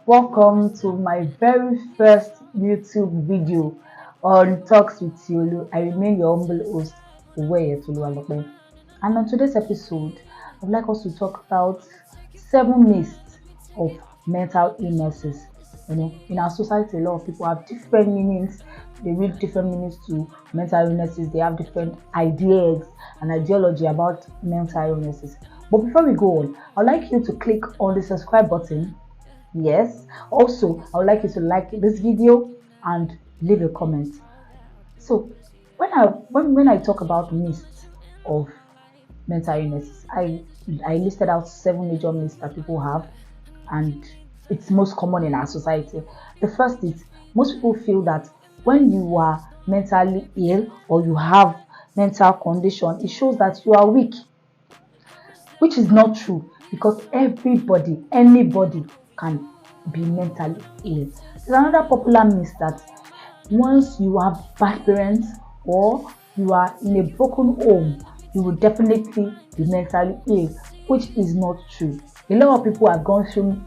Welcome to my very first YouTube video on Talks with Yolu. I remain your humble host, Uwe Toluwalope. And on today's episode, I'd like us to talk about 7 myths of mental illnesses. In our society, a lot of people have different meanings. They read different meanings to mental illnesses. They have different ideas and ideology about mental illnesses. But before we go on, I'd like you to click on the subscribe button. Yes. Also, I would like you to like this video and leave a comment. So, when I talk about myths of mental illness, I listed out 7 major myths that people have, and it's most common in our society. The first is most people feel that when you are mentally ill or you have mental condition, it shows that you are weak, which is not true because anybody can be mentally ill. There's another popular myth that once you have bad parents or you are in a broken home, you will definitely be mentally ill, which is not true. A lot of people have gone through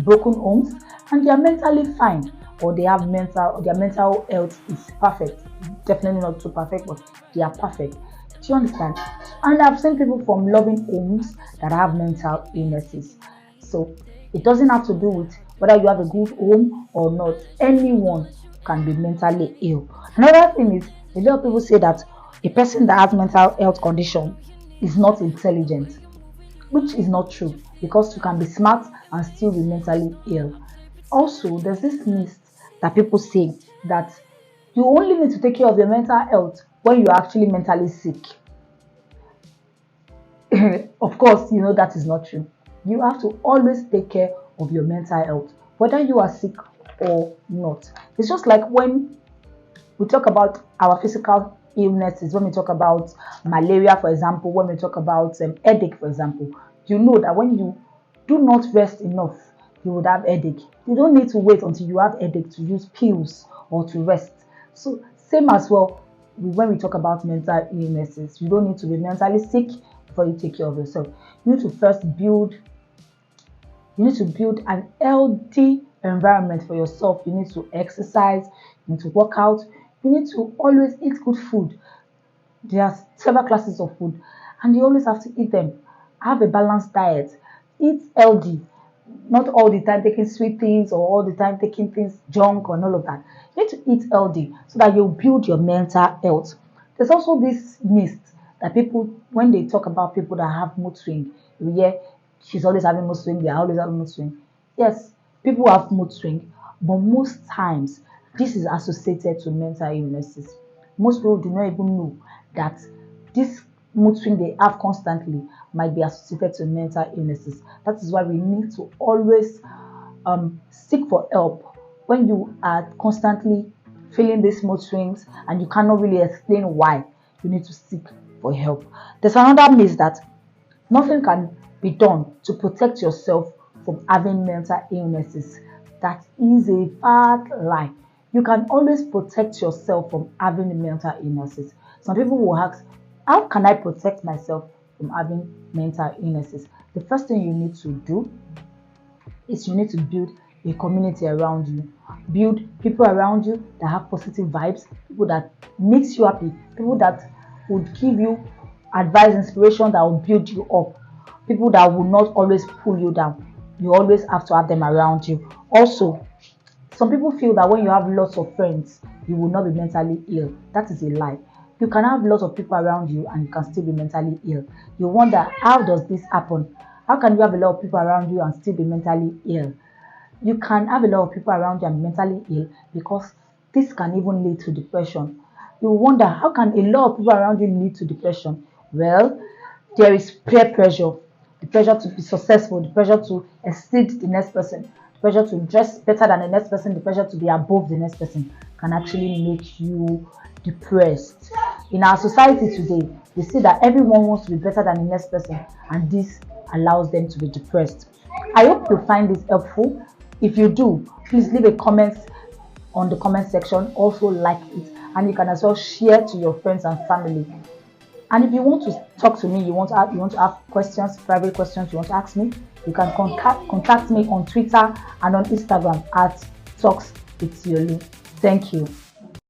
broken homes and they are mentally fine, or their mental health is perfect. Definitely not too perfect, but they are perfect. Do you understand? And I've seen people from loving homes that have mental illnesses. So it doesn't have to do with whether you have a good home or not. Anyone can be mentally ill. Another thing is a lot of people say that a person that has mental health condition is not intelligent, which is not true because you can be smart and still be mentally ill. Also, there's this myth that people say that you only need to take care of your mental health when you're actually mentally sick. Of course, you know that is not true. You have to always take care of your mental health, whether you are sick or not. It's just like when we talk about our physical illnesses, when we talk about malaria, for example, when we talk about headache, for example, you know that when you do not rest enough, you would have headache. You don't need to wait until you have headache to use pills or to rest. So, same as well when we talk about mental illnesses, you don't need to be mentally sick before you take care of yourself. You need to first build an healthy environment for yourself. You need to exercise, you need to work out, you need to always eat good food. There are several classes of food, and you always have to eat them. Have a balanced diet, eat healthy, not all the time taking sweet things or all the time taking things junk and all of that. You need to eat healthy so that you build your mental health. There's also this myth that people, when they talk about people that have mood swing, you hear she's always having mood swing, they're always having mood swing. Yes, people have mood swing, but most times this is associated to mental illnesses. Most people do not even know that this mood swing they have constantly might be associated to mental illnesses. That is why we need to always seek for help when you are constantly feeling these mood swings and you cannot really explain why. You need to seek for help. There's another myth that nothing can be done to protect yourself from having mental illnesses. That is a bad lie. You can always protect yourself from having mental illnesses. Some people will ask, how can I protect myself from having mental illnesses? The first thing you need to do is you need to build a community around you. Build people around you that have positive vibes, people that makes you happy, people that would give you advice, inspiration that will build you up, people that will not always pull you down. You always have to have them around you. Also, some people feel that when you have lots of friends, you will not be mentally ill. That is a lie. You can have lots of people around you and you can still be mentally ill. You wonder, how does this happen? How can you have a lot of people around you and still be mentally ill? You can have a lot of people around you and be mentally ill because this can even lead to depression. You wonder, how can a lot of people around you lead to depression? Well, there is peer pressure, the pressure to be successful, the pressure to exceed the next person, the pressure to dress better than the next person, the pressure to be above the next person can actually make you depressed. In our society today, we see that everyone wants to be better than the next person, and this allows them to be depressed. I hope you find this helpful. If you do, please leave a comment on the comment section. Also like it, and you can as well share to your friends and family. And if you want to talk to me, you want to ask questions, private questions you want to ask me, You can contact me on Twitter and on Instagram at Talks with Yolu. Thank you.